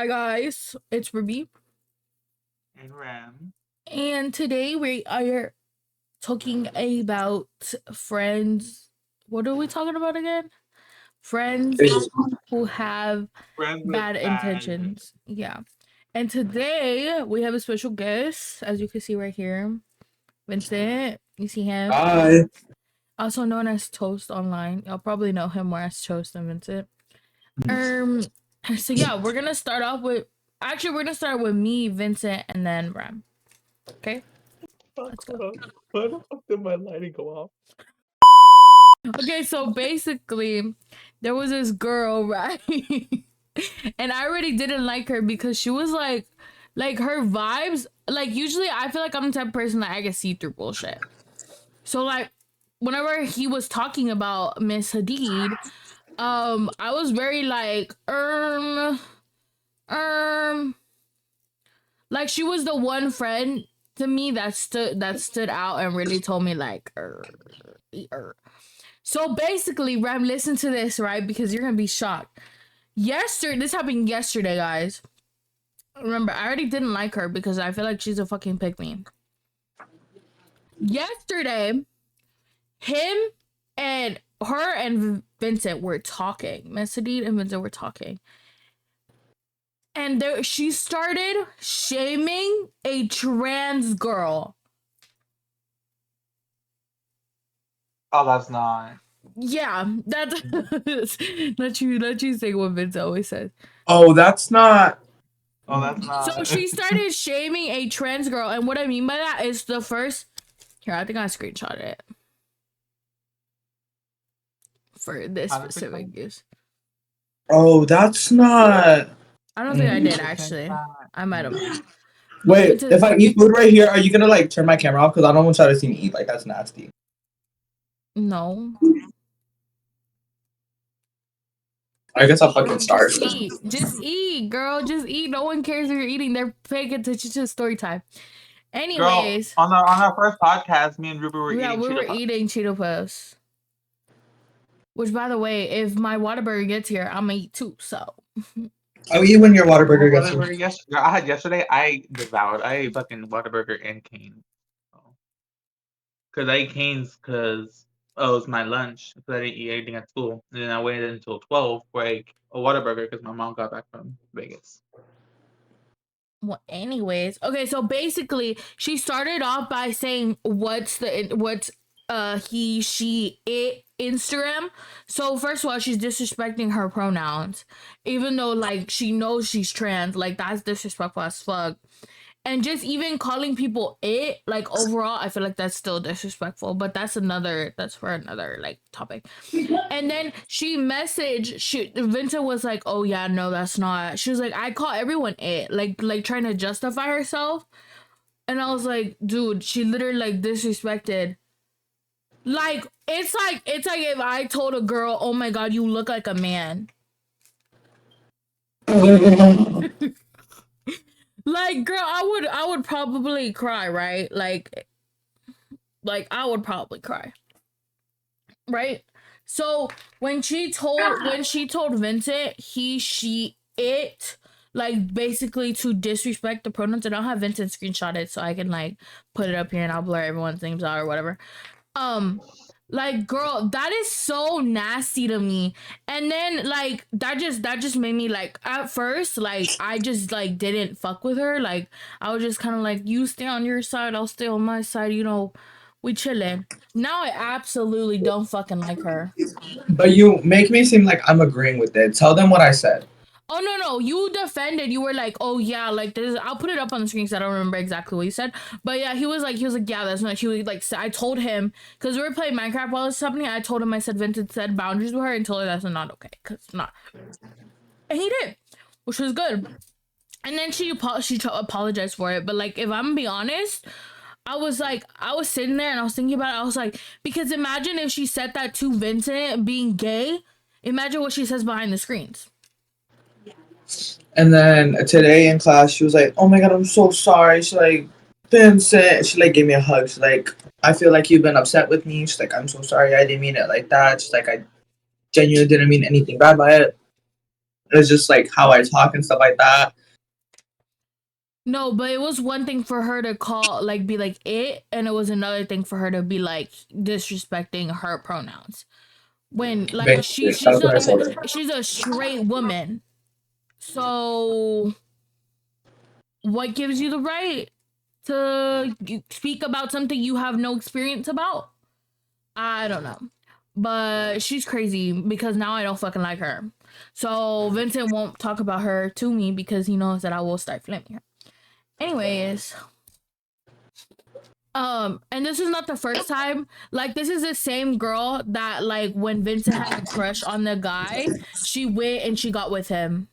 Hi guys, it's Ruby, And Ram. and today we are talking about friends. What are we talking about again? Friends who have Friends with bad bad. intentions. Yeah. And today we have a special guest, as you can see right here, Vincent. You see him? Hi. Also known as Toast online. Y'all probably know him more as Toast than Vincent. Um. So yeah, we're gonna start off with. Actually, we're gonna start with me, Vincent, and then Ram. Okay. Let's go. Why the fuck did my lighting go off? Okay, so basically, there was this girl, right? And I already didn't like her because she was like her vibes. Like usually, I feel like I'm the type of person that I can see through bullshit. So like, whenever he was talking about Miss Hadid, I was very like, um, like she was the one friend to me that stood out and really told me like, So basically, Ram, listen to this, right? Because you're gonna be shocked. This happened yesterday, guys. Remember, I already didn't like her because I feel like she's a fucking pick me. Yesterday, him and her and Vincent were talking. Miss Hadid and Vincent were talking. And she started shaming a trans girl. Oh, that's not. Yeah, that's let you say what Vince always says. Oh, that's not. Oh, that's not. So she started shaming a trans girl, and what I mean by that is the first. Here, I think I screenshot it for this specific use. Oh, that's not. I don't think I did actually. I might have. Wait, if I eat food right here, are you gonna like turn my camera off? Because I don't want y'all to see me eat. Like that's nasty. No. I guess I'll fucking start. Just eat, girl. Just eat. No one cares if you're eating. They're paying attention to story time. Anyways, girl, on our first podcast, me and Ruby were eating Cheeto Puffs. Which, by the way, if my Whataburger gets here, I'm gonna eat too. So. I'll eat when your Whataburger gets here. Yesterday, I ate fucking Whataburger and Cane's. Because I ate Cane's because it was my lunch. Because I didn't eat anything at school. And then I waited until 12 for a Whataburger because my mom got back from Vegas. Well, anyways, okay, so basically she started off by saying what's he, she, it Instagram. So first of all, she's disrespecting her pronouns, even though like she knows she's trans. Like that's disrespectful as fuck. And just even calling people it, like overall, I feel like that's still disrespectful. But that's for another like topic. And then Vincent was like, oh yeah, no, that's not. She was like, I call everyone it, like trying to justify herself. And I was like, dude, she literally like disrespected. Like it's like if I told a girl, oh my god, you look like a man. Like, girl, I would probably cry, right? Like I would probably cry. Right? So when she told Vincent he, she, it, like basically to disrespect the pronouns, and I'll have Vincent screenshot it so I can like put it up here and I'll blur everyone's names out or whatever. Like girl, that is so nasty to me. And then like that just made me like at first like I just like didn't fuck with her. Like I was just kind of like, you stay on your side, I'll stay on my side, you know, we chilling. Now I absolutely don't fucking like her. But you make me seem like I'm agreeing with it. Tell them what I said. Oh no, you defended. You were like, oh yeah, like this. I'll put it up on the screen because I don't remember exactly what you said. But yeah, he was like, yeah, that's not. He was like, I told him because we were playing Minecraft while this was happening. I told him, I said Vincent said boundaries with her and told her that's not okay because it's not. And he did, which was good. And then she apologized for it. But like, if I'm gonna be honest, I was sitting there and I was thinking about it. I was like, because imagine if she said that to Vincent being gay. Imagine what she says behind the screens. And then today in class, she was like, "Oh my god, I'm so sorry." She's like, "Vincent," she like gave me a hug. She's like, "I feel like you've been upset with me." She's like, "I'm so sorry. I didn't mean it like that." She's like, "I genuinely didn't mean anything bad by it." It's just like how I talk and stuff like that. No, but it was one thing for her to call, like, be like it, and it was another thing for her to be like disrespecting her pronouns. When like she's That's what not I told even, her. she's a straight woman. So what gives you the right to speak about something you have no experience about? I don't know. But she's crazy because now I don't fucking like her. So Vincent won't talk about her to me because he knows that I will start flaming her. Anyways, and this is not the first time. Like, this is the same girl that, like, when Vincent had a crush on the guy, she went and she got with him.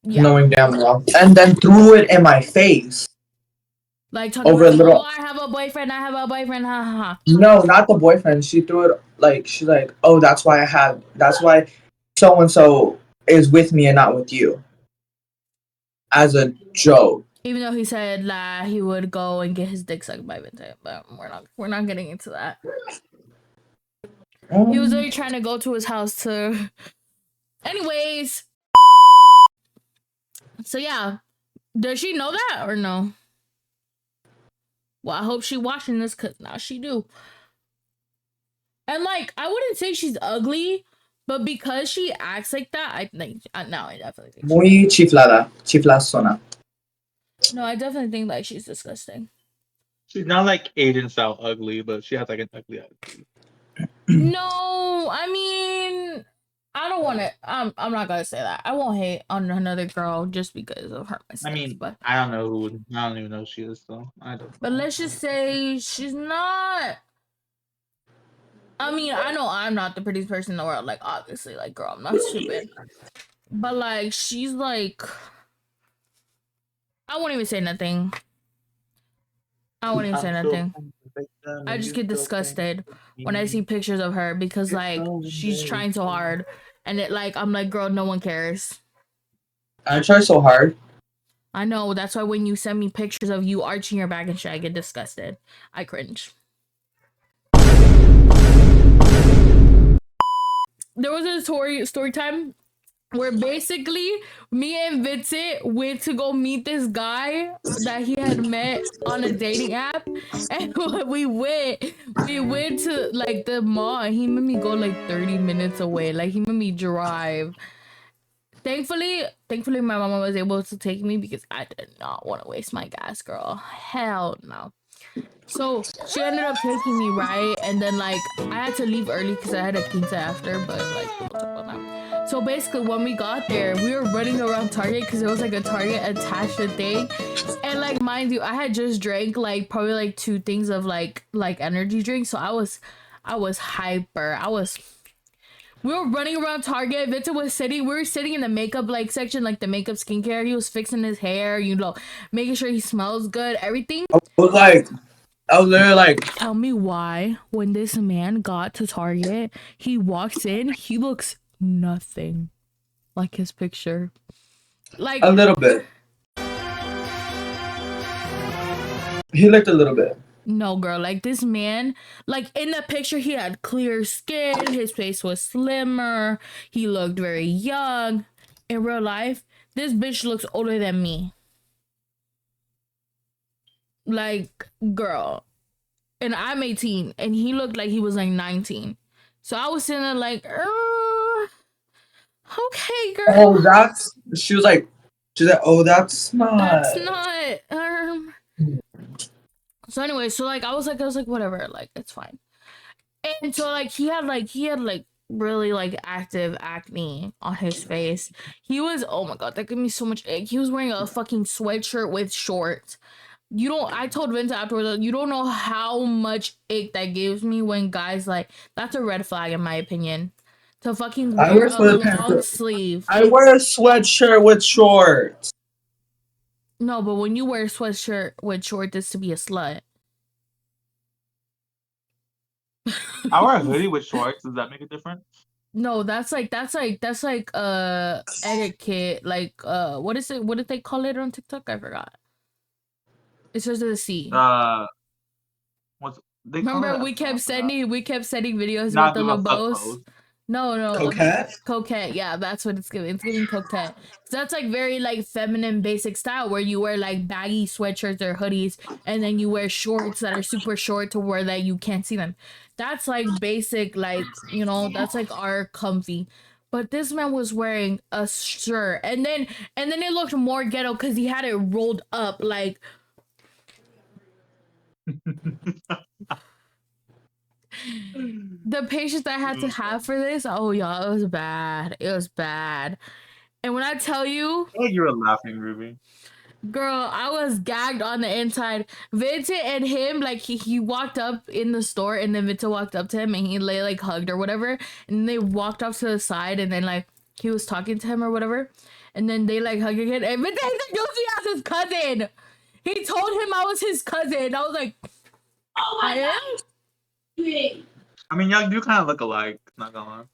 Yeah. Knowing damn well. And then threw it in my face. Like, talking Over a about, little. oh, I have a boyfriend, ha ha ha. No, not the boyfriend. She threw it like she's like, oh, that's why so and so is with me and not with you. As a joke. Even though he said that he would go and get his dick sucked by Vincent, but we're not getting into that. He was really trying to go to his house to. Anyways, so yeah, does she know that or no? Well, I hope she watching this because now she do. And like, I wouldn't say she's ugly, but because she acts like that, I think now I definitely think. Muy chiflada, chiflazona. No, I definitely think like she's disgusting. She's not like Aiden style ugly, but she has like an ugly attitude. No, I mean, I don't want to. I'm not gonna say that. I won't hate on another girl just because of her mistakes. I mean, but I don't know who. I don't even know who she is, so I don't. But let's just say she's not. I mean, I know I'm not the prettiest person in the world. Like, obviously, like, girl, I'm not stupid. But like, she's like, I won't even say nothing. I won't even say nothing. I just get disgusted when I see pictures of her because like she's trying so hard, and it like I'm like, girl, no one cares. I try so hard. I know, that's why when you send me pictures of you arching your back and shit, I get disgusted. I cringe. There was a story time where basically me and Vincent went to go meet this guy that he had met on a dating app, and when we went to like the mall, and he made me go like 30 minutes away. Like, he made me drive. Thankfully my mama was able to take me because I did not want to waste my gas, girl. Hell no. So she ended up taking me, right? And then like I had to leave early because I had a quinta after, but like we'll talk about that. So basically when we got there, we were running around Target because there was like a Target attached to thing. And like, mind you, I had just drank like probably like 2 things of like energy drink. So I was hyper. We were running around Target. Victor was sitting. We were sitting in the makeup like section, like the makeup skincare. He was fixing his hair, you know, making sure he smells good, everything. I was literally like, tell me why when this man got to Target, he walks in, he looks nothing like his picture. Like a little bit. He looked a little bit. No, girl, like this man, like in the picture, he had clear skin, his face was slimmer, he looked very young. In real life, this bitch looks older than me. Like, girl. And I'm 18, and he looked like he was like 19. So I was sitting there like, okay, girl. Oh, she was like, oh, that's not. So anyway, so like I was like whatever, like it's fine. And so like he had really like active acne on his face. He was, oh my god, that gave me so much ick. He was wearing a fucking sweatshirt with shorts. I told Vince afterwards, you don't know how much ick that gives me when guys like, that's a red flag in my opinion. To fucking wear a long sleeve. I wear a sweatshirt with shorts. No, but when you wear a sweatshirt with shorts, it's to be a slut. I wear a hoodie with shorts. Does that make a difference? No, that's like etiquette. Like what is it? What did they call it on TikTok? I forgot. It starts with a C. What's they Remember call it? we kept sending videos about the little bows. No, Coquette? coquette. Yeah, that's what it's giving. It's giving coquette. So that's like very like feminine, basic style where you wear like baggy sweatshirts or hoodies, and then you wear shorts that are super short to where that you can't see them. That's like basic, like that's like our comfy. But this man was wearing a shirt, and then it looked more ghetto because he had it rolled up like. The patience I had to have for this, oh y'all, it was bad. It was bad. And when I tell you, I think you were laughing, Ruby. girl, I was gagged on the inside. Vincent and him, like he walked up in the store, and then Vincent walked up to him and he like hugged or whatever. And they walked off to the side, and then like he was talking to him or whatever. And then they like hugged again. And Vincent introduced me as his cousin. He told him I was his cousin. I was like, Oh I my am? god. I mean, y'all do kind of look alike. Not gonna lie.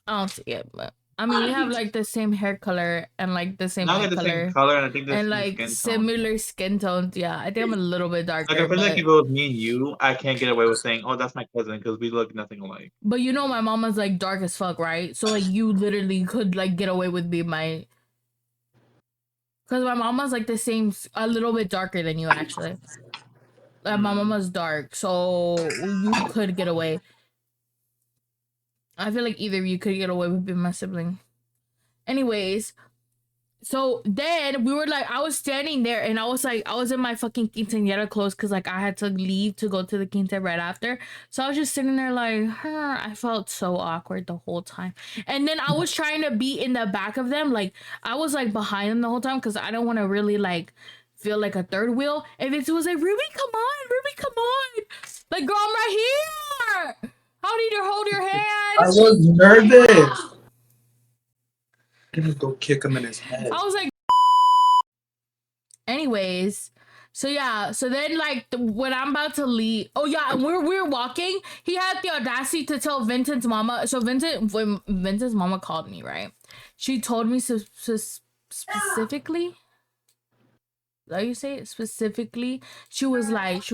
I don't see it, but I mean, we have like the same hair color and like the same Not eye like the same color color, and I think the and same like skin tone. similar skin tones. Yeah, I think I'm a little bit Like, darker, I feel like but if it was me and you, I can't get away with saying, "Oh, that's my cousin," because we look nothing alike. my mama's like dark as fuck, right? So like you literally could like get away with being my, because my mama's like the same, a little bit darker than you actually. Like my mama's dark, so you could get away. I feel like either of you could get away with being my sibling. Anyways, so then we were like, I was standing there and I was like, I was in my fucking quinceañera clothes because like I had to leave to go to the quince right after. So I was just sitting there like, I felt so awkward the whole time. And then I was trying to be in the back of them. Like I was like behind them the whole time because I don't want to really like feel like a third wheel. And it was like, Ruby, come on, Ruby, come on. Like, girl, I'm right here. How need to hold your hand? I was nervous. I'm gonna go kick him in his head. I was like, anyways, so yeah, so then like when I'm about to leave, oh yeah, and we're walking, he had the audacity to tell Vincent's mama. So when Vincent's mama called me, right, she told me specifically. How you say it specifically? She was like,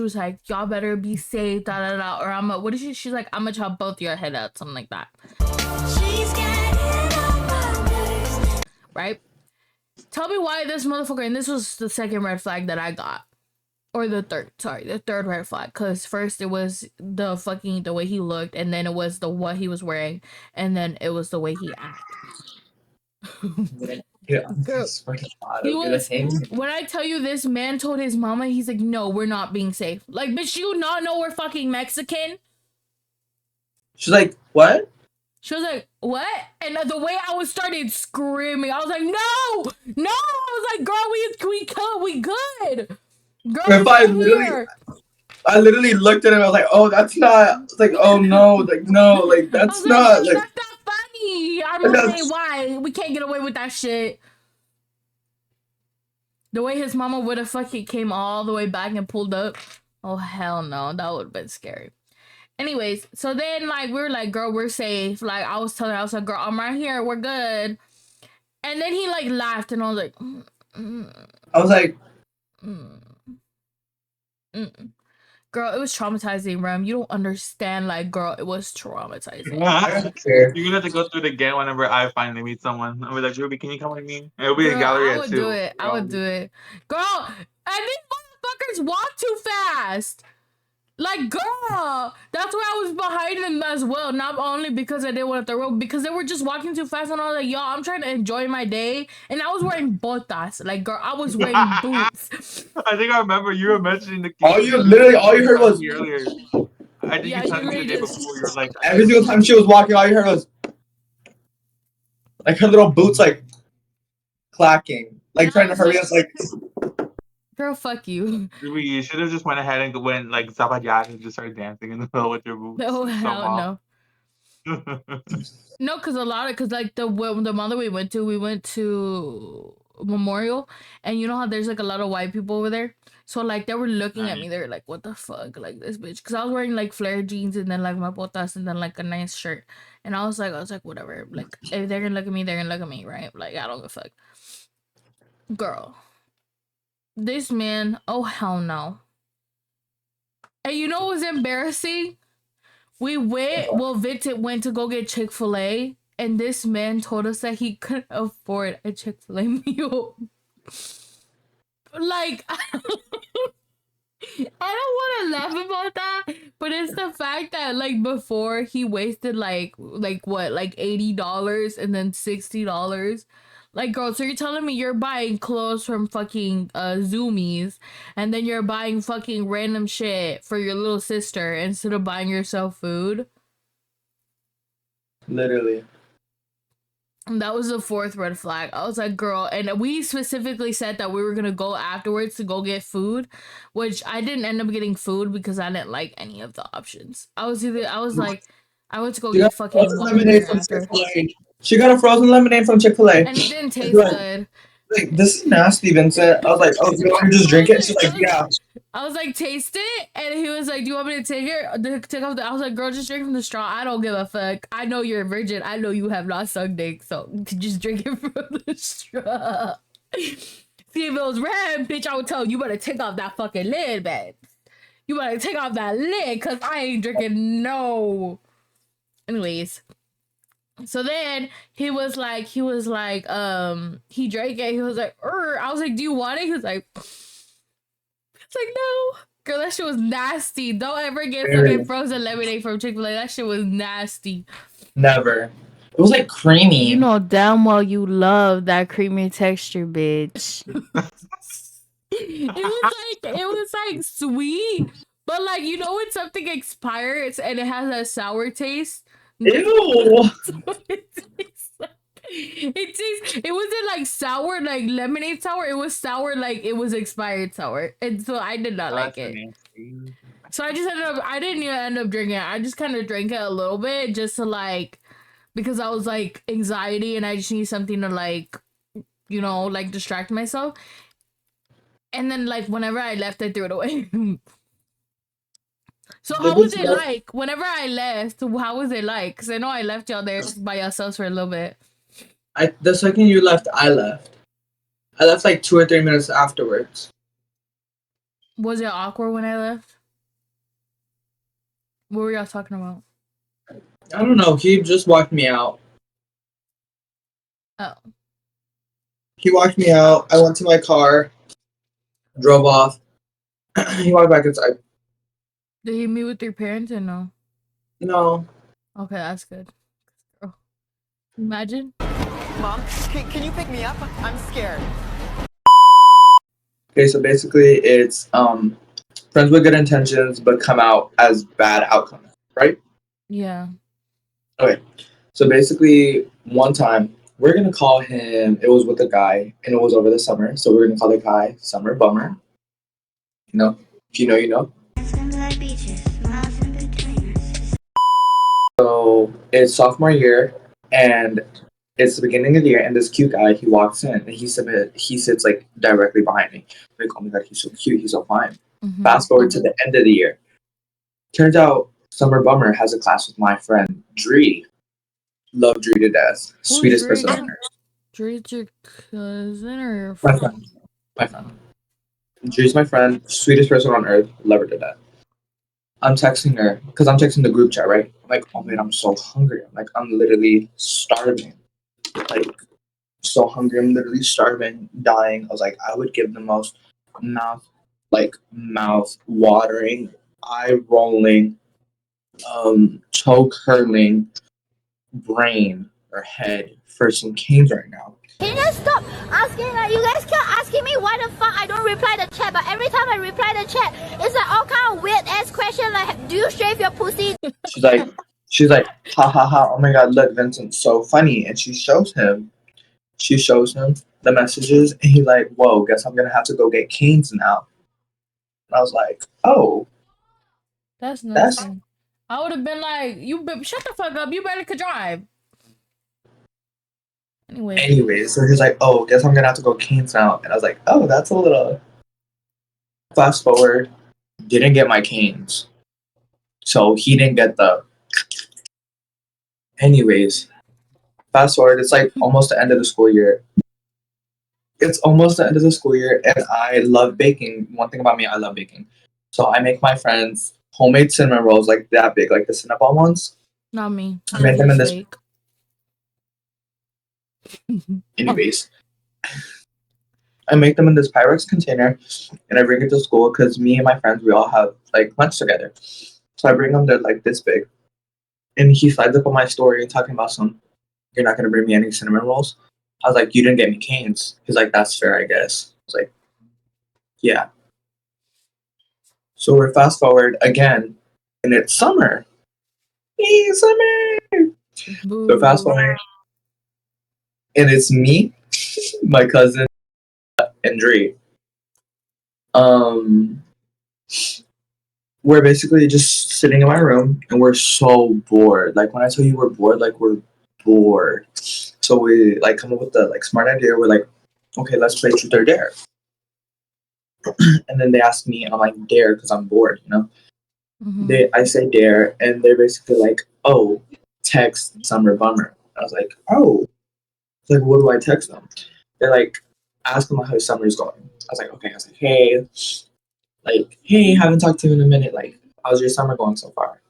y'all better be safe, da da da. Or what is she? She's like, I'm gonna chop both your head out, something like that. She's getting on my nerves. Right? Tell me why this motherfucker, and this was the second red flag that I got. Or the third red flag. Because first it was the way he looked, and then it was what he was wearing, and then it was the way he acted. Yeah, Girl, when I tell you this man told his mama, he's like, no, we're not being safe. Like, bitch, you not know we're fucking Mexican? She's like, what? She was like, what? And the way I was started screaming, I was like, no! I was like, girl, we good. Girl, If I literally looked at him, I was like, oh, that's not, it's like, oh no, like, no, like, that's not, like, that's not funny. I'm not saying why. We can't get away with that shit. The way his mama would have fucking came all the way back and pulled up. Oh, hell no. That would have been scary. Anyways, so then, like, we were like, girl, we're safe. Like, I was telling her, I was like, girl, I'm right here. We're good. And then he, like, laughed, and I was like, I was like, girl, it was traumatizing, Rem. You don't understand. Like, girl, it was traumatizing. You're gonna have to go through it again whenever I finally meet someone. I'll be like, Ruby, can you come with me? It'll be a gallery at 2. I would do it. Girl, and these motherfuckers walk too fast. Like, girl, that's why I was behind them as well. Not only because I didn't want to throw, because they were just walking too fast, and I was like, y'all, I'm trying to enjoy my day. And I was wearing botas. Like, girl, I was wearing boots. I think I remember you were mentioning the all you heard was earlier. I think you told me the day before. You were like, every single time she was walking, all you heard was like her little boots like clacking, like trying to hurry us, like. Girl, fuck you. You should have just went ahead and went like Zabayat and just started dancing in the middle with your boots. No, hell no. No, because like the mother we went to Memorial, and you know how there's like a lot of white people over there, so like they were looking at me, they were like, what the fuck, like this bitch, because I was wearing like flare jeans and then like my botas and then like a nice shirt, and I was like whatever, like if they're gonna look at me, they're gonna look at me, right? Like I don't give a fuck. Girl, this man, oh hell no. And you know what was embarrassing? Vincent went to go get Chick-fil-A, and this man told us that he couldn't afford a Chick-fil-A meal. Like, I don't want to laugh about that, but it's the fact that like before he wasted like what, like $80 and then $60. Like, girl, so you're telling me you're buying clothes from fucking Zoomies, and then you're buying fucking random shit for your little sister instead of buying yourself food? Literally. And that was the fourth red flag. I was like, girl, and we specifically said that we were gonna go afterwards to go get food, which I didn't end up getting food because I didn't like any of the options. I went to go She get got fucking frozen lemonade Whataburger from after, Chick-fil-A. She got a frozen lemonade from Chick-fil-A. and it didn't taste Like, good. like, this is nasty, Vincent. I was like, oh, you want to just drink it? She's like, yeah. I was like, taste it, and he was like, do you want me to take it? Take off I was like, girl, just drink from the straw. I don't give a fuck. I know you're a virgin. I know you have not sucked dick, so just drink it from the straw. See, if it was red, bitch, I would tell you better take off that fucking lid, man. You better take off that lid, cause I ain't drinking no. Anyways. So then he drank it. He was like, I was like, do you want it? He was like, it's like, no. Girl, that shit was nasty. Don't ever get fucking frozen lemonade from Chick-fil-A. That shit was nasty. Never. It was like creamy. You know damn well you love that creamy texture, bitch. it was like sweet, but like, you know when something expires and it has a sour taste? Ew. It wasn't like sour, like lemonade sour. It was sour, like it was expired sour, and so I did not like it. Nasty. So I didn't even end up drinking it. I just kind of drank it a little bit just to like, because I was like anxiety and I just need something to like, you know, like distract myself. And then like whenever I left, I threw it away. So how was it like? Whenever I left, how was it like? Because I know I left y'all there by yourselves for a little bit. The second you left, I left. I left like 2 or 3 minutes afterwards. Was it awkward when I left? What were y'all talking about? I don't know. He just walked me out. Oh. He walked me out. I went to my car, drove off. He walked back inside. Did he meet with your parents or no? No. Okay, that's good. Girl. Imagine. Mom, can you pick me up? I'm scared. Okay, so basically it's friends with good intentions but come out as bad outcomes, right? Yeah. Okay. So basically one time we're gonna call him, it was with a guy and it was over the summer, so we're gonna call the guy Summer Bummer. You know? If you know, you know. So it's sophomore year and it's the beginning of the year, and this cute guy, he walks in and he sits like directly behind me. Like, oh my god, he's so cute, he's so fine. Mm-hmm. Fast forward to the end of the year. Turns out Summer Bummer has a class with my friend Dree. Love Dree to death. Who's Sweetest Dree person on again? earth. Dree's your cousin or your My friend? friend. My friend. Dree's my friend. Sweetest person on earth. Love her to death. I'm texting her because I'm texting the group chat, right? I'm like, oh man, I'm so hungry. I'm like, I'm literally starving. Like, so hungry. I'm literally starving, dying. I was like, I would give the most mouth watering, eye rolling, toe curling brain or head for some canes right now. Can you stop asking? Like, you guys keep asking me why the fuck I don't reply the chat, but every time I reply the chat, it's like all kind of weird ass question like, do you shave your pussy? She's like, ha ha ha, oh my god, look, Vincent's so funny. And she shows him the messages, and he's like, whoa, guess I'm gonna have to go get canes now. And I was like, oh. That's nothing. I would have been like, shut the fuck up, you better could drive. Anyway, so he's like, oh, guess I'm gonna have to go canes now. And I was like, oh, that's a little. Fast forward, didn't get my canes. So he didn't get the. Anyways, fast forward, it's like almost the end of the school year. It's almost the end of the school year, and I love baking. One thing about me, I love baking. So I make my friends homemade cinnamon rolls like that big, like the Cinnabon ones. Not me. I made them in this. Fake. Anyways, I make them in this Pyrex container, and I bring it to school because me and my friends, we all have like lunch together. So I bring them. They're like this big, and he slides up on my story talking about you're not gonna bring me any cinnamon rolls. I was like, you didn't get me canes. He's like, that's fair, I guess. I was like, yeah. So we're fast forward again, and it's summer. Hey, summer. Boo. So fast forward, and it's me, my cousin, and Dre. We're basically just sitting in my room, and we're so bored. Like when I tell you we're bored, like we're bored. So we like come up with the like smart idea. We're like, okay, let's play truth or dare. And then they ask me, and I'm like, dare, because I'm bored, you know. Mhm. I say dare, and they're basically like, oh, text Summer Bummer. I was like, oh, it's like, what do I text them? They're like, ask them how summer's going. I was like, okay. I was like, hey, haven't talked to you in a minute. Like, how's your summer going so far?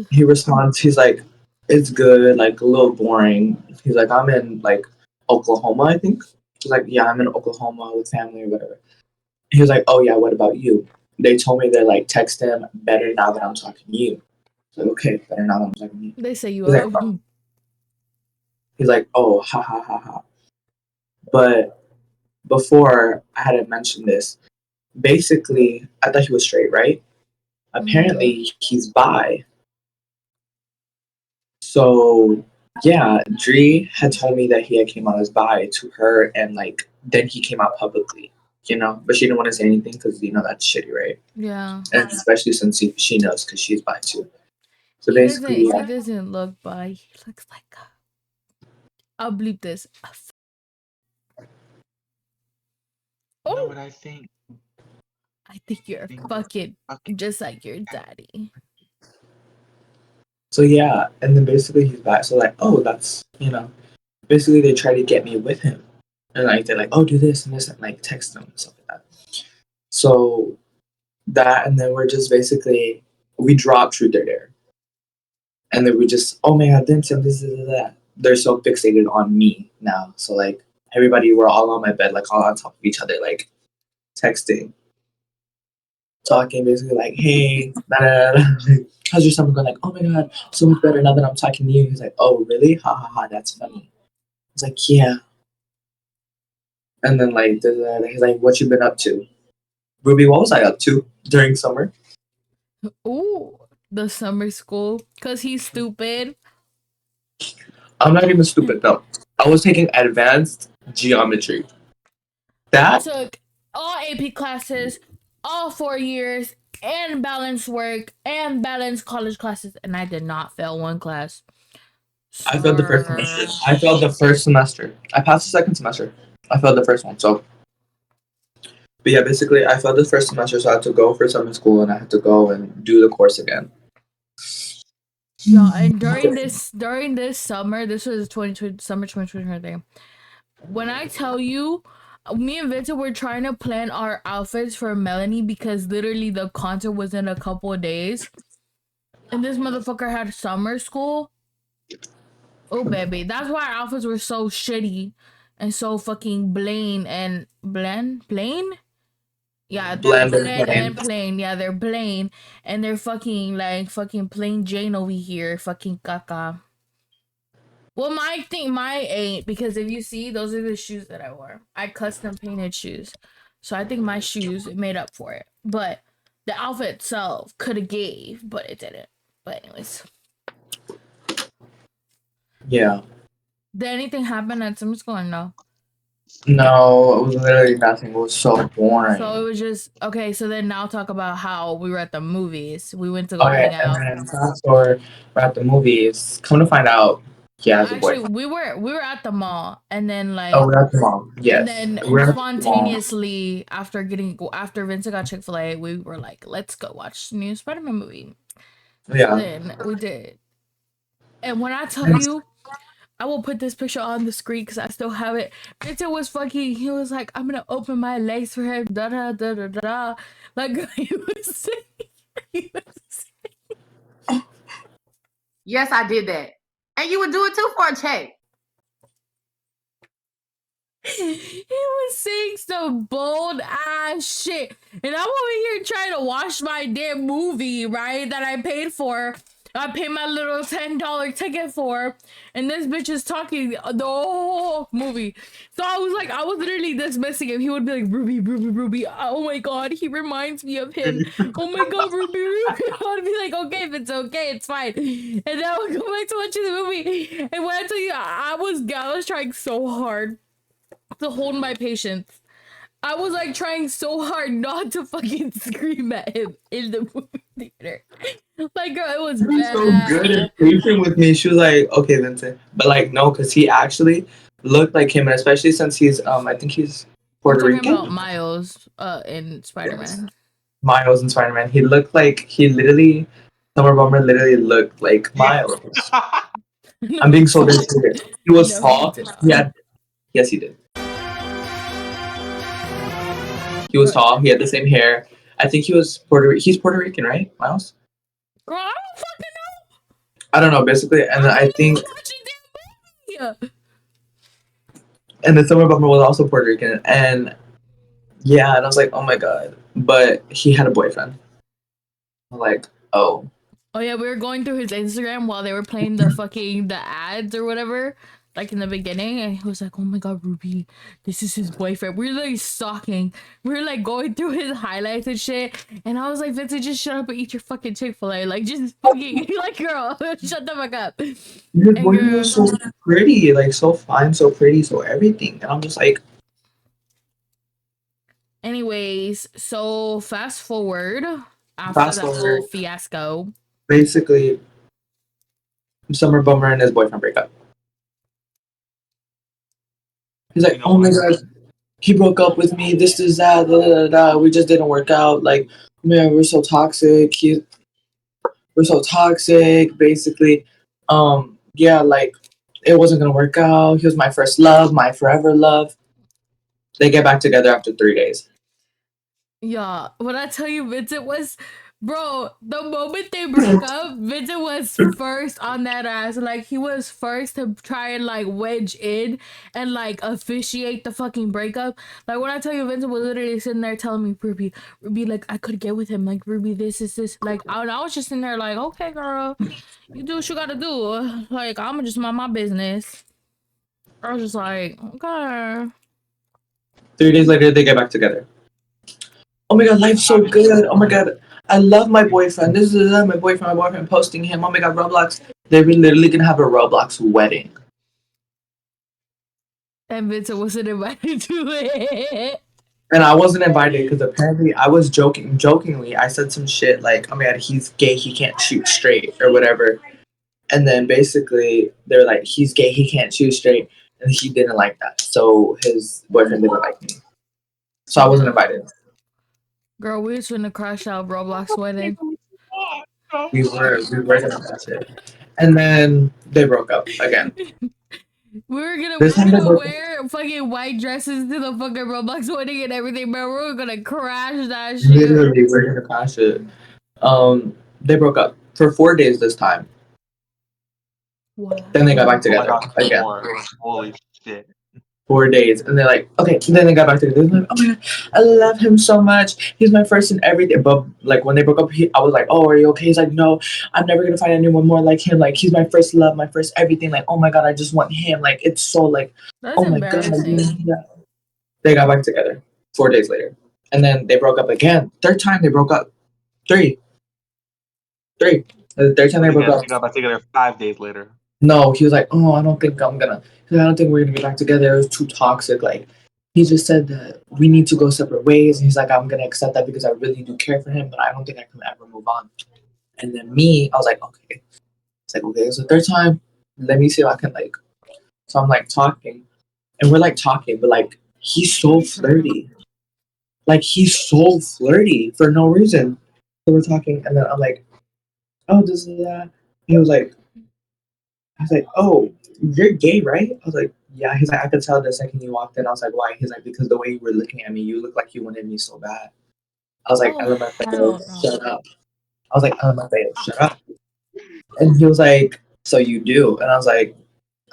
He responds, he's like, it's good, like a little boring. He's like, I'm in like Oklahoma, I think. He's like, yeah, I'm in Oklahoma with family or whatever. He was like, oh yeah, what about you? They told me they're like, text him better now that I'm talking to you. I was like, okay, better now that I'm talking to you. They say you He's up. like, he's like, oh, ha ha ha ha. But before I hadn't mentioned this, basically, I thought he was straight, right? Apparently, he's bi. So, yeah, Dree had told me that he had came out as bi to her, and like then he came out publicly, you know. But she didn't want to say anything because you know that's shitty, right? Yeah. And especially since she knows because she's bi too. So He basically, doesn't look bi. He looks like I'll bleep this. You know Oh, what I think? I think you're fucking just like your daddy. so yeah, and then basically he's bi. So like, oh, that's you know, basically they try to get me with him, and like they're like, oh, do this and this, and like text them and stuff like that. So that, and then we're just basically we drop truth or dare. And then we just, oh my god, this is that. They're so fixated on me now. So like everybody, we're all on my bed, like all on top of each other, like texting, talking, basically like, hey, da, da, da, da. How's your summer going? Like, oh my god, so much better now that I'm talking to you. He's like, oh really? Ha ha ha, that's funny. I was like, yeah. And then like, da, da, da. He's like, what you been up to? Ruby, what was I up to during summer? Ooh, the summer school. Cause he's stupid. I'm not even stupid though. I was taking advanced geometry. That Took all AP classes, all 4 years, and balanced work and balanced college classes, and I did not fail one class. I failed the first semester. I failed the first semester. I passed the second semester. I failed the first one. So, but yeah, basically, I failed the first semester, so I had to go for summer school, and I had to go and do the course again. Yeah, and during this summer, this was 2020 summer 2020. When I tell you, me and Vincent were trying to plan our outfits for Melanie because literally the concert was in a couple of days, and this motherfucker had summer school. Oh baby, that's why our outfits were so shitty and so fucking plain and plain. Yeah, they're bland and plain. Yeah, they're plain and they're fucking like fucking plain Jane over here, fucking caca. Well, my ain't because if you see, those are the shoes that I wore. I custom painted shoes, so I think my shoes made up for it. But the outfit itself could have gave, but it didn't. But anyways, Yeah. did anything happen at summer school? Or no. No, it was literally nothing. It was so boring. So it was just okay. So then now talk about how we were at the movies. We went to go Okay, hang out. and then fast forward, we're at the movies. Come to find out, he has a Actually, boyfriend. we were at the mall, and then like, Oh, we're at the mall. Yes. and then We're at the mall. spontaneously after Vincent got Chick-fil-A, we were like, let's go watch the new Spider-Man movie. Yeah. So then we did, and when I tell you, I will put this picture on the screen because I still have it. Vincent was fucking. He was like, "I'm gonna open my legs for him." Da da da da da. Like he was saying. Yes, I did that. And you would do it too for a check. He was saying some bold ass shit. And I'm over here trying to watch my damn movie, right? That I paid for. I paid my little $10 ticket for. And this bitch is talking the whole movie. So I was literally dismissing him. He would be like, Ruby, Ruby, Ruby. Oh my God, he reminds me of him. Oh my God, Ruby, Ruby. I would be like, okay, if it's okay, it's fine. And then I would go back to watching the movie. And when I tell you, I was trying so hard to hold my patience. I was like trying so hard not to fucking scream at him in the movie theater. Like, girl, it was She was bad. so good and patient with me. She was like, okay, Vincent. But like, no, because he actually looked like him, and especially since he's, I think he's Puerto We're talking Rican. about Miles in Spider-Man. Miles and Spider-Man. He looked like, Summer Bummer literally looked like Miles. I'm being so serious. He was No, tall. he did not. Yes, he did. He was tall. He had the same hair. I think he's Puerto Rican, right, Miles? Girl, I don't fucking know. I don't know, basically. And I think, Yeah. and then Summer Bummer was also Puerto Rican. And yeah, and I was like, oh my God. But he had a boyfriend. I'm like, oh. Oh yeah, we were going through his Instagram while they were playing the ads or whatever, like in the beginning, and he was like, "Oh my God, Ruby, this is his boyfriend." We were like stalking. We were like going through his highlights and shit, and I was like, "Vincent, just shut up and eat your fucking Chick-fil-A. Like, just fucking like, girl, shut the fuck up." His And boyfriend was so pretty, like so fine, so pretty, so everything. And I'm just like, anyways, so fast forward after that whole fiasco. Basically, Summer Bummer and his boyfriend break up. He's like, oh my God, he broke up with me. This is that. Da, da, da, da. We just didn't work out. Like, man, we're so toxic. We're so toxic. Basically, yeah, like it wasn't gonna work out. He was my first love, my forever love. They get back together after 3 days. Yeah, when I tell you Vincent was, bro, the moment they broke up, Vincent was first on that ass. Like, he was first to try and like wedge in and like officiate the fucking breakup. Like, when I tell you Vincent was literally sitting there telling me, Ruby, like, I could get with him. Like, Ruby, this is this. Like, I was just in there like, okay, girl, you do what you gotta do. Like, I'ma just mind my business. I was just like, okay. 3 days later, they get back together. Oh my God, life's so good. Oh my God, I love my boyfriend. This is my boyfriend posting him. Oh my God, Roblox. They're literally gonna have a Roblox wedding. And Vincent wasn't invited to it. And I wasn't invited because apparently I was jokingly, I said some shit like, oh my God, he's gay, he can't shoot straight or whatever. And then basically they're like, he's gay, he can't shoot straight. And he didn't like that. So his boyfriend didn't like me. So I wasn't invited. Girl, we was finna crash out Roblox wedding. We were gonna crash it. And then they broke up again. We were This time they gonna broke up. wear fucking white dresses to the fucking Roblox wedding and everything, bro. We were gonna crash that shit. Literally, we're gonna crash it. They broke up for 4 days this time. Wow. Then they got back together again. Holy shit. 4 days, and they're like, okay. And then they got back together. They're like, oh my God, I love him so much. He's my first and everything. But like when they broke up, I was like, oh, are you okay? He's like, no, I'm never gonna find anyone more like him. Like, he's my first love, my first everything. Like, oh my God, I just want him. Like, it's so like, That's oh my God. embarrassing. Yeah. They got back together 4 days later, and then they broke up again. Third time they broke up. Three. The third time they broke up. They got back together 5 days later. No, he was like, oh, I don't think we're gonna get back together. It was too toxic. Like, he just said that we need to go separate ways. And he's like, I'm gonna accept that because I really do care for him, but I don't think I can ever move on. And then me, I was like, okay. It's like, okay, it's the third time. Let me see if I can like. So I'm like talking, and we're like talking, but like he's so flirty. Like, he's so flirty for no reason. So we're talking, and then I'm like, oh, this is that. He was like, I was like, oh, you're gay, right? I was like, yeah. He's like, I could tell the second you walked in. I was like, why? He's like, because the way you were looking at me, you look like you wanted me so bad. I was like, Oh, I love my hell friend. no. Shut up. I was like, shut up. And he was like, so you do? And I was like,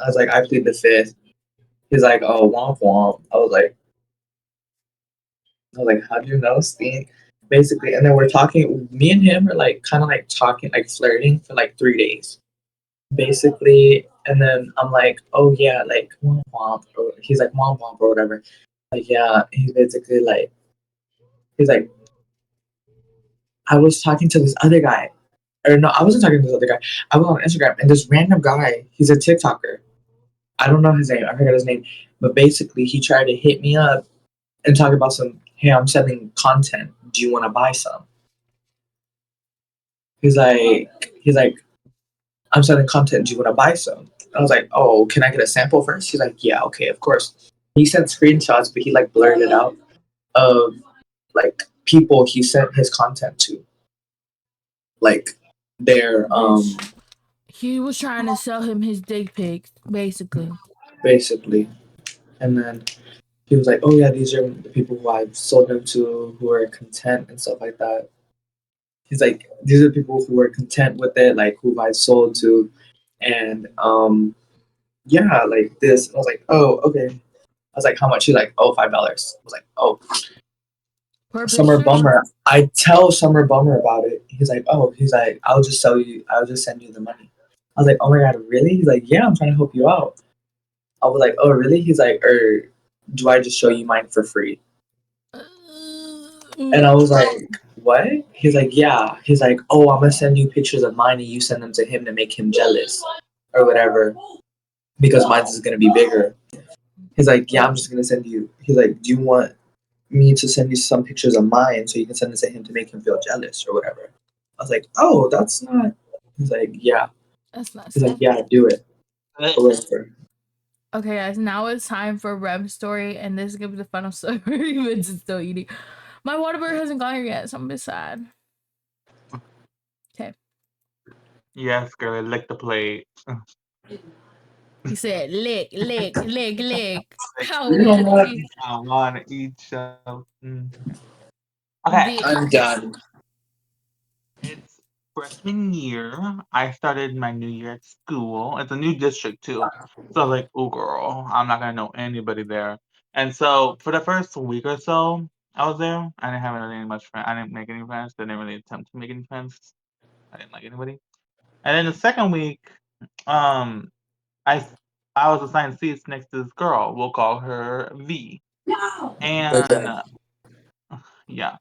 I plead the fifth. He's like, oh, womp womp. I was like, how do you know, Steen? Basically, and then we're talking. Me and him are like kind of like talking, like flirting for like 3 days, basically. And then I'm like, oh yeah, like womp womp. Or he's like womp womp or whatever. Like yeah, he's basically like, he's like, I was talking to this other guy, or no, I wasn't talking to this other guy. I was on Instagram, and this random guy, he's a TikToker. I don't know his name. I forgot his name, but basically, he tried to hit me up and talk about some. Hey, I'm selling content. Do you want to buy some? He's like, I'm selling content. Do you want to buy some? I was like, oh, can I get a sample first? He's like, yeah, okay, of course. He sent screenshots, but he like blurred it out of like people he sent his content to, like their He was trying to sell him his dick pics, basically. basically. And then he was like, oh yeah, these are the people who I've sold them to, who are content and stuff like that. He's like, these are the people who are content with it, like who I sold to, and yeah, like this. I was like, oh, okay. I was like, how much? He's like, oh, $5. I was like, oh, Per Summer picture? Bummer. I tell Summer Bummer about it. He's like, oh, he's like, I'll just send you the money. I was like, oh my god, really? He's like, yeah, I'm trying to help you out. I was like, oh really? He's like, or do I just show you mine for free? And I was like, what? He's like, yeah. He's like, oh, I'm gonna send you pictures of mine and you send them to him to make him jealous or whatever, because mine is gonna be bigger. He's like, yeah, I'm just gonna send you. He's like, do you want me to send you some pictures of mine so you can send it to him to make him feel jealous or whatever? I was like, oh, that's not. He's like, yeah. That's not He's like, yeah, do it. Or whatever. Okay, guys, now it's time for Rem's story, and this is gonna be the final story. Vince is still eating. My water bird hasn't gone here yet, so I'm a bit sad. Okay. Yes, girl, lick the plate. He said, lick, lick, lick, lick. How You know what? I want to eat some. Okay. I'm done. It's freshman year. I started my new year at school. It's a new district too. So I was like, oh girl, I'm not gonna know anybody there. And so for the first week or so I was there, I didn't have really much friends. I didn't make any friends. Didn't really attempt to make any friends. I didn't like anybody. And then the second week, um, I I was assigned seats next to this girl. We'll call her V. And Okay. yeah.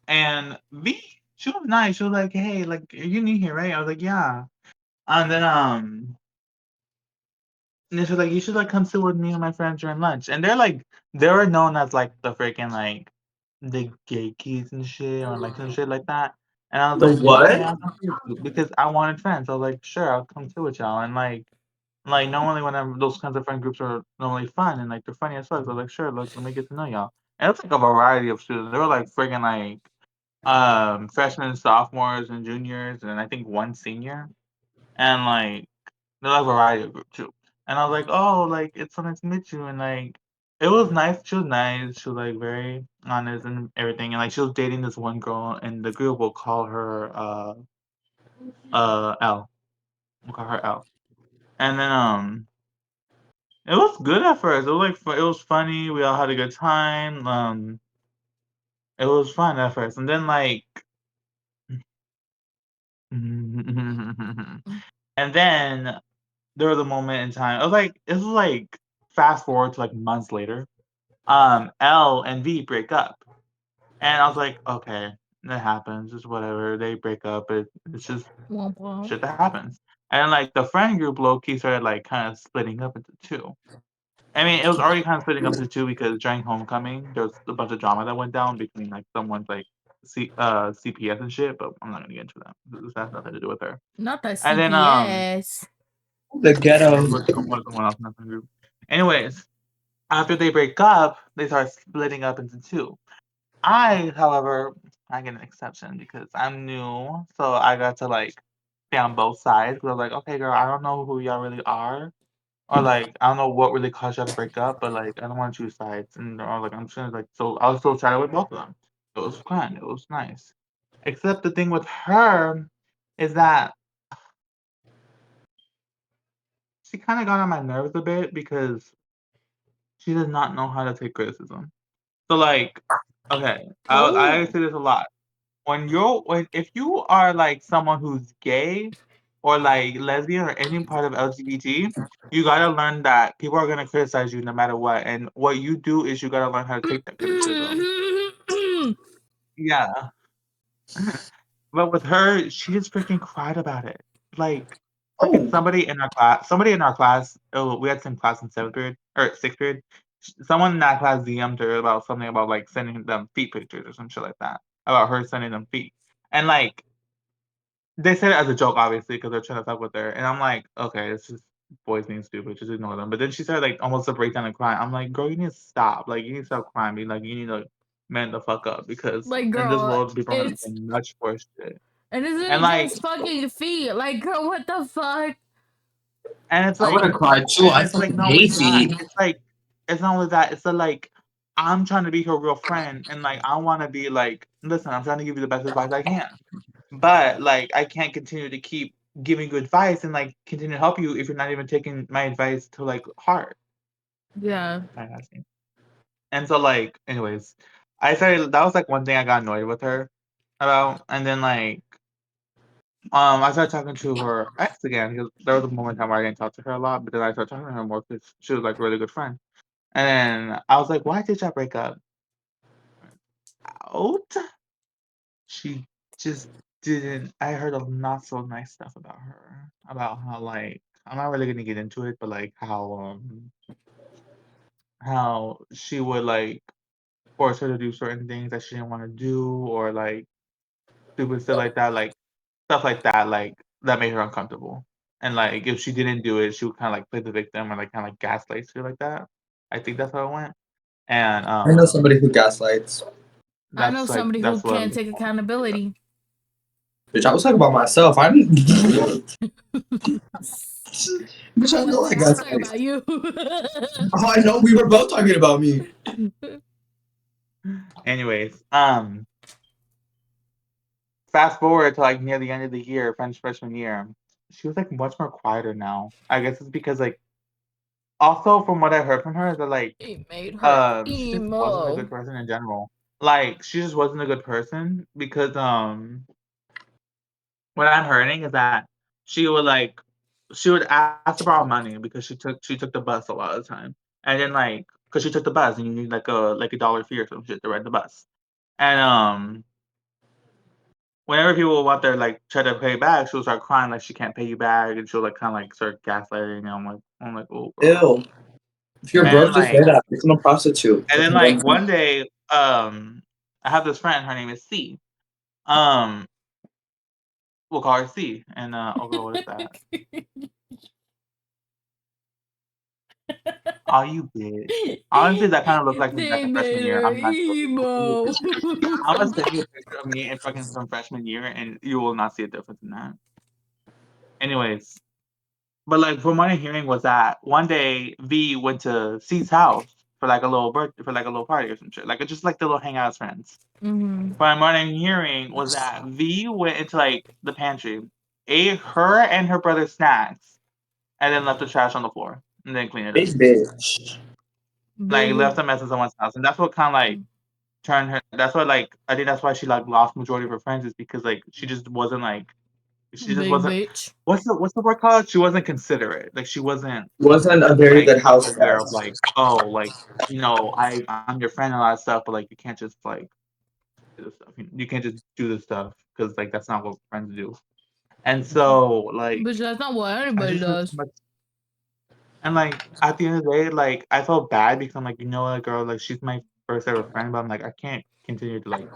And V, she was nice. She was like, "Hey, like, are you new here, right?" I was like, "Yeah." And then she was like, "You should like come sit with me and my friends during lunch." And they were known as like the freaking like the gay keys and shit or like some shit like that. And I was The like, "Okay, what? I'll come sit with you," because I wanted friends. I was like, "Sure, I'll come sit with y'all." And like normally whenever those kinds of friend groups are normally fun and like they're funny as fuck. So I was like, "Sure, let me get to know y'all." And it's like a variety of students. They were like freaking like freshmen, sophomores, and juniors, and I think one senior, and like they're like a variety of group too. And I was like, oh, like it's so nice to meet you, and like it was nice. She was nice. She was like very honest and everything, and like she was dating this one girl, and the group will call her L. We'll call her L. And then it was good at first. It was like it was funny. We all had a good time. It was fun at first, and then like. And then there was a moment in time. It was like fast forward to like months later. L and V break up, and I was like, okay, that happens. It's whatever. They break up. It's just Womp womp. shit that happens. And like the friend group, low key started like kind of splitting up into two. I mean, it was already kind of splitting up into two because during homecoming, there was a bunch of drama that went down between like someone's like CPS and shit. But I'm not gonna get into that. This has nothing to do with her. Not that And then CPS. The ghetto. with someone else in the friend group. Anyways, after they break up, they start splitting up into two. However, I get an exception because I'm new, so I got to like stay on both sides. 'Cause I was like, okay, girl, I don't know who y'all really are, or like I don't know what really caused y'all to break up, but like I don't want to choose sides. And I was like, I'm just gonna like, so I was still chatting with both of them. It was fun. It was nice. Except the thing with her is that she kind of got on my nerves a bit because she does not know how to take criticism. So like, okay, I Oh. say this a lot. When if you are like someone who's gay or like lesbian or any part of LGBT, you gotta learn that people are gonna criticize you no matter what, and what you do is you gotta learn how to take that criticism. Yeah. But with her, she just freaking cried about it. Like, freaking Oh, somebody in our class, oh, we had some class in 7th period or 6th period. Someone in that class DM'd her about something about like sending them feet pictures or some shit like that. About her sending them feet. And like they said it as a joke, obviously, because they're trying to fuck with her. And I'm like, okay, it's just boys being stupid, just ignore them. But then she started like almost to break down and cry. I'm like, girl, you need to stop. Like you need to stop crying. Like you need to man the fuck up because Like, in this girl, world people are gonna it's say much worse shit. and And isn't like just fucking feet. Like, girl, what the fuck? and it's I would like have cried too. and I it's like fucking not only hate that, feet. it's like it's not only that, it's the like I'm trying to be her real friend and like I wanna be like, listen, I'm trying to give you the best advice I can. But like I can't continue to keep giving you advice and like continue to help you if you're not even taking my advice to like heart. Yeah. Kind of thing. And so like anyways, I started that was like one thing I got annoyed with her about and then like I started talking to her ex again because there was a moment in time where I didn't talk to her a lot, but then I started talking to her more because she was like a really good friend. And then I was like, "Why did y'all break up?" Out. She just didn't. I heard a not so nice stuff about her, about how like I'm not really gonna get into it, but like how she would like force her to do certain things that she didn't want to do, or like stupid stuff like that, like that made her uncomfortable. And like if she didn't do it, she would kind of like play the victim or like kind of like gaslight you like that. I think that's how it went. And I know somebody who gaslights. I know somebody who that's what. can't take accountability. Bitch, I was talking about myself. I didn't. Bitch, I know I I was talking gaslight. about you. Oh, I know we were both talking about me. Anyways, fast forward to like near the end of the year, French freshman year, she was like much more quieter now. I guess it's because like also from what I heard from her is that like It made her she just wasn't a emo. good person in general. Like she just wasn't a good person because what I'm hearing is that she would like she would ask to borrow money because she took the bus a lot of the time. And then like because she took the bus and you need like a dollar fee or some shit to ride the bus. And whenever people want their like try to pay back, she'll start crying like she can't pay you back and she'll like kinda like start gaslighting and I'm like, oh girl. Ew. If you're And broke, just say like that. Become a prostitute. and then Fucking like one. one day, I have this friend, her name is C. Um, we'll call her C. And oh girl, what is that? Oh, you bitch. Honestly, that kind of looked like me back They in freshman made year. her I'm not emo. I'm gonna send you a picture of me in fucking from freshman year, and you will not see a difference in that. Anyways, but like from what I'm hearing was that one day V went to C's house for like a little party or some shit, like just like the little hangout as friends. Hmm. But what I'm hearing was that V went into like the pantry, ate her and her brother's snacks, and then left the trash on the floor and then cleaned it up. Big bitch. Like Big. left a mess in someone's house, and that's what kind of like turned her. That's what like I think that's why she like lost majority of her friends is because like she just Big wasn't. bitch. What's the word called? She wasn't considerate. Like she wasn't Wasn't a very like good house aware of guest. like oh like I'm your friend and all that stuff, but like you can't just like do this stuff. You can't just do this stuff because like that's not what friends do. And so like Bitch, that's not what I anybody just heard so does. much. And like at the end of the day, like I felt bad because I'm like, you know what, girl, like she's my first ever friend, but I'm like I can't continue to like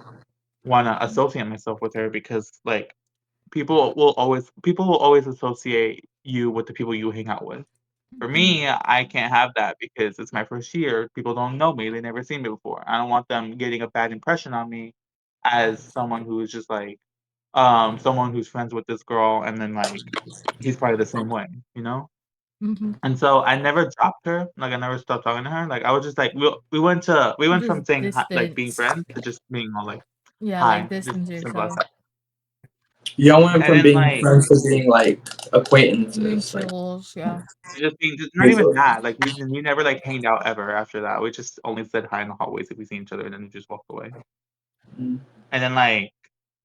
want to associate myself with her because like people will always associate you with the people you hang out with. For me, I can't have that because it's my first year. People don't know me. They never seen me before. I don't want them getting a bad impression on me as someone who is just like someone who's friends with this girl and then like he's probably the same way, you know? Mm-hmm. And so I never dropped her. Like I never stopped talking to her. Like I was just like we went Just from saying hi, like being distance. friends to just being all like Yeah, like hi, just distance simple as yourself. that. Y'all went from then, being like, friends to being like acquaintances. Like, Mutuals, yeah. just not even that. Like we never like hanged out ever after that. We just only said hi in the hallways if we see each other, and then we just walked away. Mm. And then like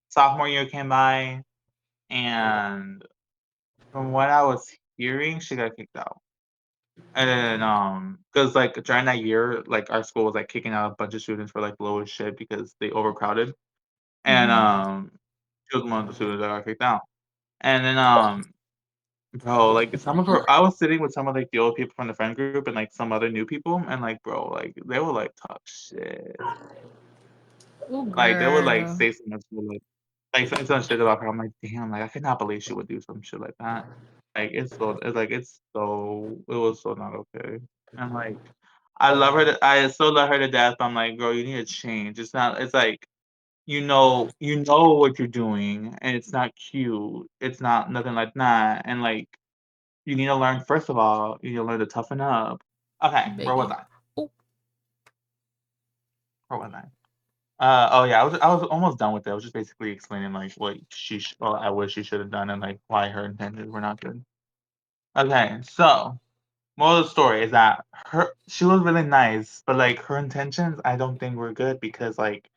sophomore year came by, and from what I was hearing, she got kicked out. And then because like during that year, like our school was like kicking out a bunch of students for like low as shit because they overcrowded. And she was one of the students that got kicked out. And then bro, like some of her I was sitting with some of like the old people from the friend group and like some other new people, and like bro, like they would like talk shit. Oh, Like they would like girl. say some like say some shit about her. I'm like, damn, like I could not believe she would do some shit like that. Like it was so not okay. And like I still love her to death, but I'm like, girl, you need to change. It's like you know what you're doing and it's not cute. It's not nothing like that. And like you need to learn first of all, you need to learn to toughen up. Okay, where was Biggie. I? Oh, Where was I? Oh yeah, I was almost done with it. I was just basically explaining like what I wish she should have done and like why her intentions were not good. Okay, so moral of the story is that she was really nice, but like her intentions I don't think were good because like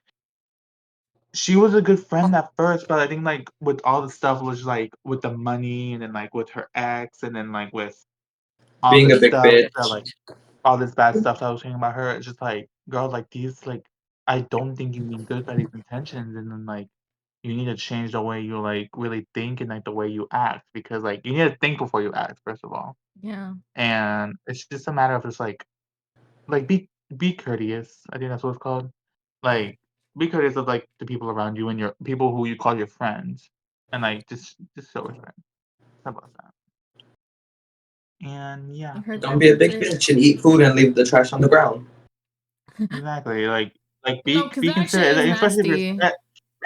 she was a good friend at first, but I think like with all the stuff was like with the money and then like with her ex and then like with all being a this big stuff bitch. that like all this bad stuff that I was saying about her. It's just like, girl, like these like I don't think you mean good by these intentions, and then like you need to change the way you like really think and like the way you act because like you need to think before you act first of all, yeah. and it's just a matter of just like be courteous. I think that's what it's called. Like be courteous of like the people around you and your people who you call your friends, and like just show respect. How about that? And I yeah, heard Don't that. be a That's big it. bitch and eat food and leave the trash on the ground. exactly. Like No, because be that shit considerate, is especially if nasty.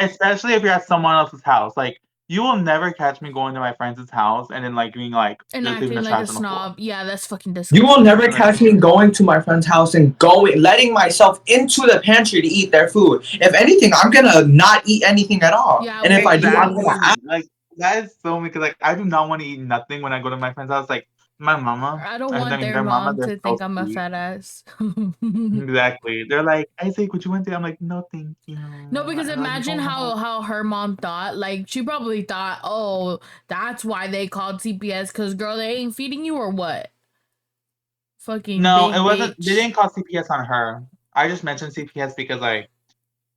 especially if you're at someone else's house. Like you will never catch me going to my friend's house and then like being like And just leaving acting the like a trash on the floor. snob. Yeah, that's fucking You will disgusting. never And, like, catch me going to my friend's house and letting myself into the pantry to eat their food. If anything, I'm gonna not eat anything at all. Yeah, And if I do, I'm gonna exactly. Like that is so me because like I do not want to eat nothing when I go to my friend's house. Like my mama, I don't I want mean their their mama, mom they're to so think I'm a sweet. fat ass. Exactly. They're like, Isaac, would you want to? I'm like, no, thank you. No, because And like, imagine no, no. how her mom thought. Like she probably thought, oh, that's why they called CPS. Because girl, they ain't feeding you or what? Fucking No, it big wasn't. They bitch. didn't call CPS on her. I just mentioned CPS because like It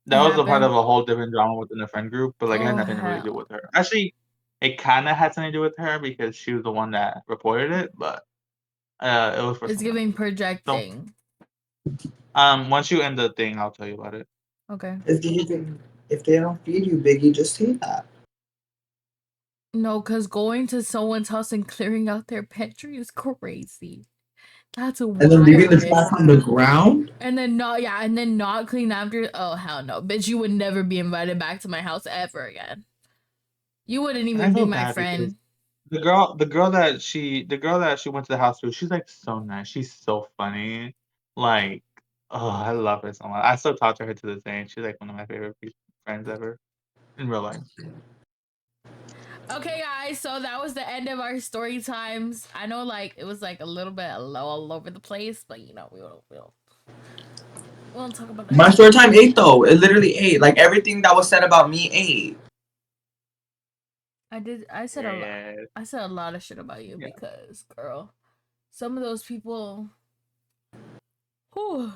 that was a part happened. of a whole different drama within the friend group, but like it had Oh nothing to really do hell, with her. Actually, it kind of had something to do with her because she was the one that reported it, but it was for it's someone else. giving So, projecting. once you end the thing, I'll tell you about it. Okay. if they don't feed you, Biggie, just say that. No, because going to someone's house and clearing out their pantry is crazy. That's And then leaving the trash wild. on the ground. And then not clean after. Oh hell no, bitch! You would never be invited back to my house ever again. You wouldn't And I even be feel my bad because friend. the girl that she went to the house with, she's like so nice. She's so funny. Like, oh, I love her so much. I still talk to her to this day. And she's like one of my favorite friends ever in real life. Okay, guys, so that was the end of our story times. I know, like, it was like a little bit all over the place, but you know, we'll talk about that My shit. story time ate though. It literally ate. Like everything that was said about me ate. I said a lot. Yeah. I said a lot of shit about you Yeah. because, girl, some of those people. Whew,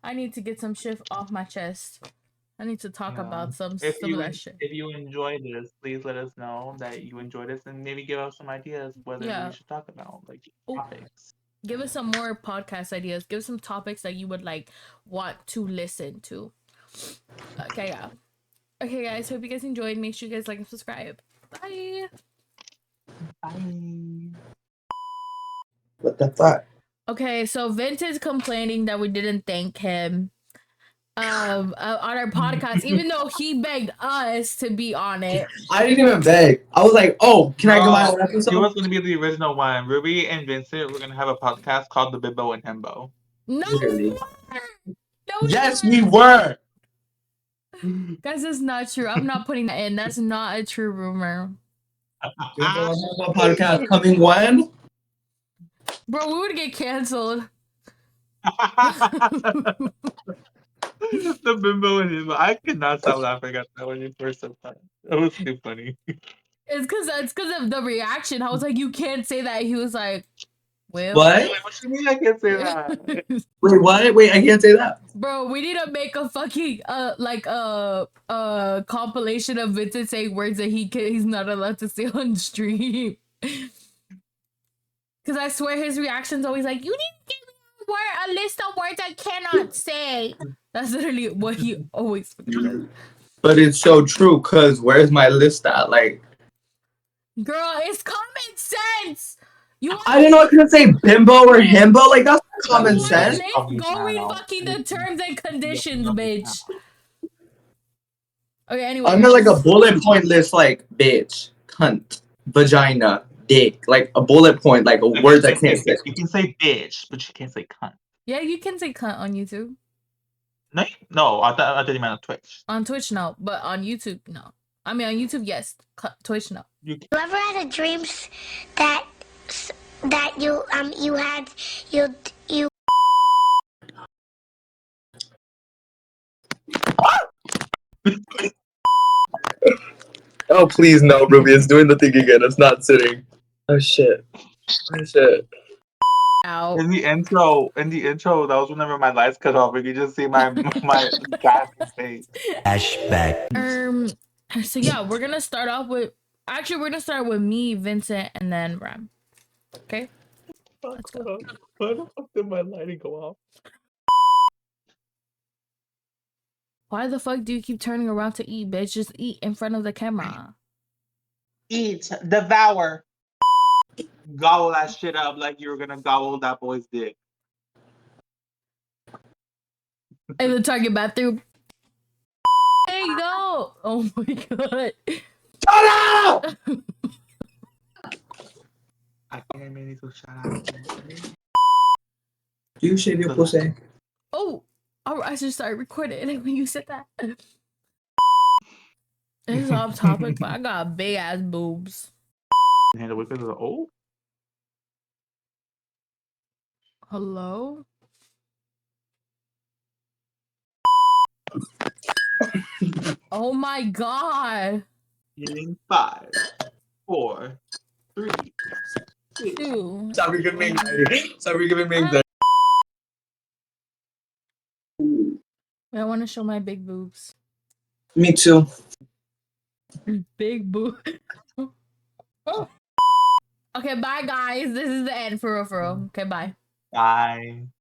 I need to get some shit off my chest. I need to talk Yeah. about some If of you that shit. if you enjoyed this, please let us know that you enjoyed this and maybe give us some ideas whether we Yeah. should talk about like Oh. topics. Give us some more podcast ideas. Give us some topics that you would like want to listen to. Okay, yeah. Okay, guys. Hope you guys enjoyed. Make sure you guys like and subscribe. Bye. Bye. What the fuck? Okay, so Vince is complaining that we didn't thank him on our podcast, even though he begged us to be on it. I didn't even beg. I was like, oh, can I go my Girl, own episode? he was gonna be the original one. Ruby and Vincent were gonna have a podcast called The Bimbo and Himbo. No, Literally. no, Yes, we were. Guys, that's not true. I'm not putting that in. That's not a true rumor. Podcast coming when? Bro, we would get canceled. The bimbo and him. I could not stop laughing at that when you first said that. That was too funny. It's because of the reaction. I was like, you can't say that. He was like, well. What? What you mean I can't say that? Wait, what? Wait, I can't say that. Bro, we need to make a fucking compilation of Vincent saying words that he's not allowed to say on stream. Cause I swear his reaction's always like, you didn't give me a list of words I cannot say. That's literally what he always fucking does. But it's so true, cause where's my list at? Like, girl, it's common sense. I didn't know I couldn't say bimbo or himbo. Like, that's common sense. Go read fucking the terms and conditions, bitch. Okay, anyway. I meant like a bullet point list, like bitch, cunt, vagina, dick, like a bullet point, like a word I can't say. You can say bitch, but you can't say cunt. Yeah, you can say cunt on YouTube. No, I thought you meant on Twitch. On Twitch, no, but on YouTube, no. I mean, on YouTube, yes. Twitch, no. You ever had a dreams that you had you Oh please no, Ruby, it's doing the thing again. It's not sitting. Oh shit. Oh shit. Ow. In the intro, that was whenever my lights cut off, and you just see my gasping face. Flashback. So yeah, we're gonna start off with. Actually, we're gonna start with me, Vincent, and then Ram. Okay. Let's go. Why the fuck did my lighting go off? Why the fuck do you keep turning around to eat, bitch? Just eat in front of the camera. Eat, devour, gobble that shit up like you were gonna gobble that boy's dick. In the Target bathroom. There you go. Oh my god. Shut up! I can't make it so shut up. Do you shave your pussy? Oh, I should start recording it when you said that. It's off topic, but I got big ass boobs. And the whippers are old. Hello? Oh my god. Getting 5, 4, 3, 2. Sorry, giving me anxiety. Sorry, giving me anxiety. I want to show my big boobs. Me too. Big boob. Okay, bye guys. This is the end for real. Okay, bye. Bye.